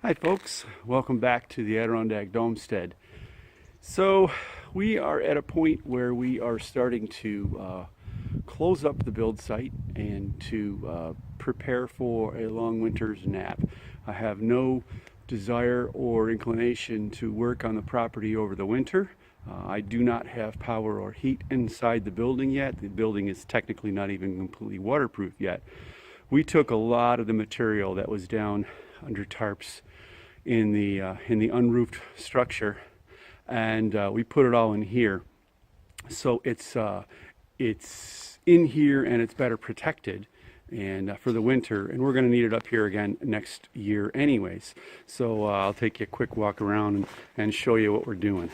Hi folks, welcome back to the Adirondack Domestead. So we are at a point where we are starting to close up the build site and to prepare for a long winter's nap. I have no desire or inclination to work on the property over the winter. I do not have power or heat inside the building yet. The building is technically not even completely waterproof yet. We took a lot of the material that was down under tarps in the unroofed structure, and we put it all in here. So it's in here and it's better protected and for the winter, and we're going to need it up here again next year anyways. So I'll take you a quick walk around and show you what we're doing.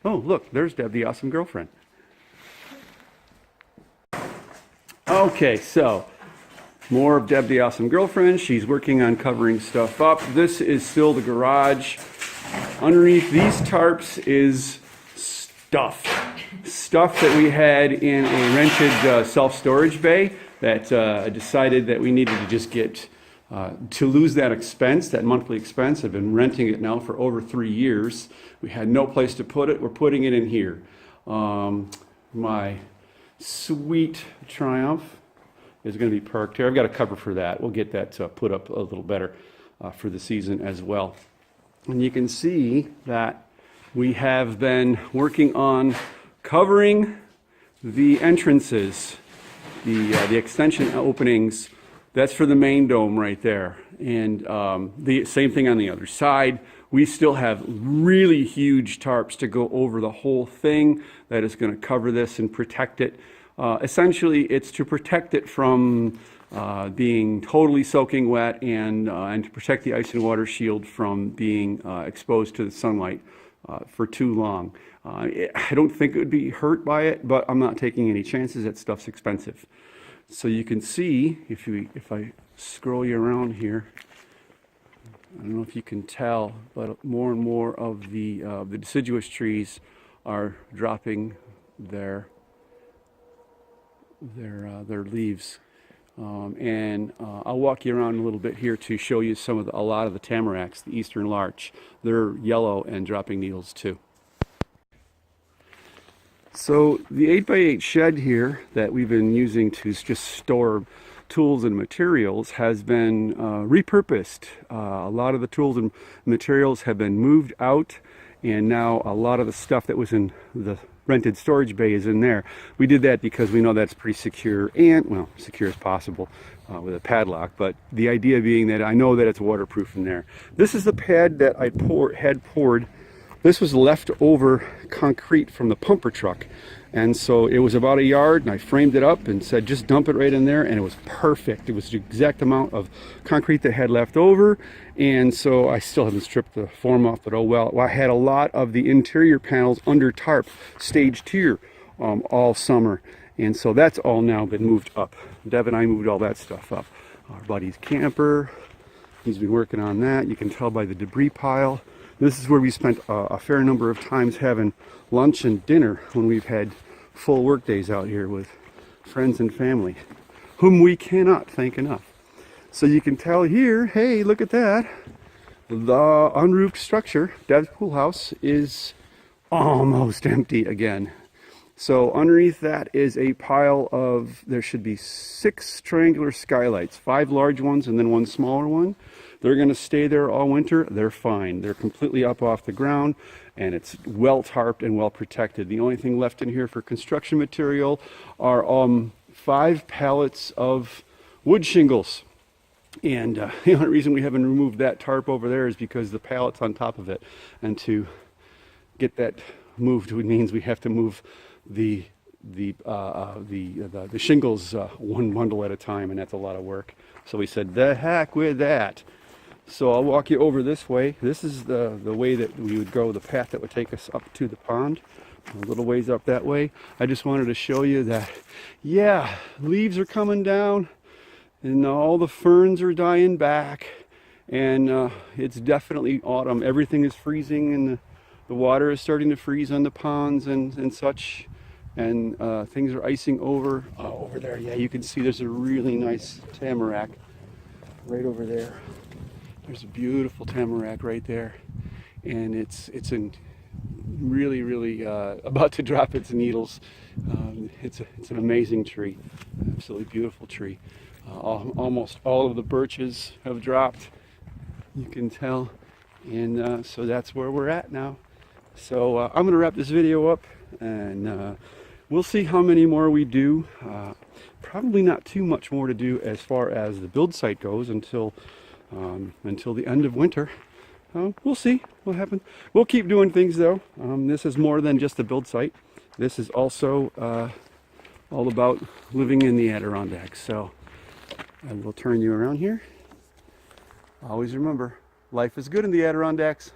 Oh look, there's Deb, the awesome girlfriend. Okay, so more of Deb, the awesome girlfriend. She's working on covering stuff up. This is still the garage. Underneath these tarps is stuff that we had in a rented self-storage bay that I decided that we needed to just get to lose that expense, that monthly expense. I've been renting it now for over 3 years. We had no place to put it. We're putting it in here. My sweet Triumph is going to be parked here. I've got a cover for that. We'll get that put up a little better for the season as well. And you can see that we have been working on covering the entrances, the extension openings. That's for the main dome right there. And the same thing on the other side. We still have really huge tarps to go over the whole thing that is going to cover this and protect it. Essentially, it's to protect it from being totally soaking wet and to protect the ice and water shield from being exposed to the sunlight for too long. I don't think it would be hurt by it, but I'm not taking any chances. That stuff's expensive. So you can see, if I scroll you around here, I don't know if you can tell, but more and more of the deciduous trees are dropping their leaves, and I'll walk you around a little bit here to show you a lot of the tamaracks, the eastern larch. They're yellow and dropping needles too. So the 8x8 shed here that we've been using to just store tools and materials has been repurposed. A lot of the tools and materials have been moved out, and now a lot of the stuff that was in the rented storage bay is in there. We did that because we know that's pretty secure, and well, secure as possible with a padlock, but the idea being that I know that it's waterproof in there. This is the pad that I had poured. This was leftover concrete from the pumper truck, and so it was about a yard, and I framed it up and said just dump it right in there, and it was perfect. It was the exact amount of concrete that had left over, and so I still haven't stripped the form off, but oh well. I had a lot of the interior panels under tarp staged here all summer, and so that's all now been moved up. Deb and I moved all that stuff up. Our buddy's camper, he's been working on that. You can tell by the debris pile. This is where we spent a fair number of times having lunch and dinner when we've had full work days out here with friends and family, whom we cannot thank enough. So you can tell here, hey, look at that. The unroofed structure, Deb's pool house, is almost empty again. So underneath that is a pile of, there should be 6 triangular skylights, 5 large ones and then 1 smaller one. They're going to stay there all winter. They're fine. They're completely up off the ground, and it's well tarped and well protected. The only thing left in here for construction material are 5 pallets of wood shingles. And the only reason we haven't removed that tarp over there is because the pallet's on top of it. And to get that moved means we have to move the shingles one bundle at a time, and that's a lot of work. So we said, the heck with that. So I'll walk you over this way. This is the way that we would go, the path that would take us up to the pond, a little ways up that way. I just wanted to show you that, yeah, leaves are coming down and all the ferns are dying back, and it's definitely autumn. Everything is freezing, and the water is starting to freeze on the ponds and such, and things are icing over. Over there, yeah, you can see there's a really nice tamarack right over there. There's a beautiful tamarack right there, and it's really about to drop its needles. It's an amazing tree, absolutely beautiful tree. Almost all of the birches have dropped, you can tell, and so that's where we're at now. So I'm going to wrap this video up, and we'll see how many more we do. Probably not too much more to do as far as the build site goes until the end of winter. We'll see what happens. We'll keep doing things though. This is more than just a build site. This is also all about living in the Adirondacks. So I will turn you around here. Always remember, life is good in the Adirondacks.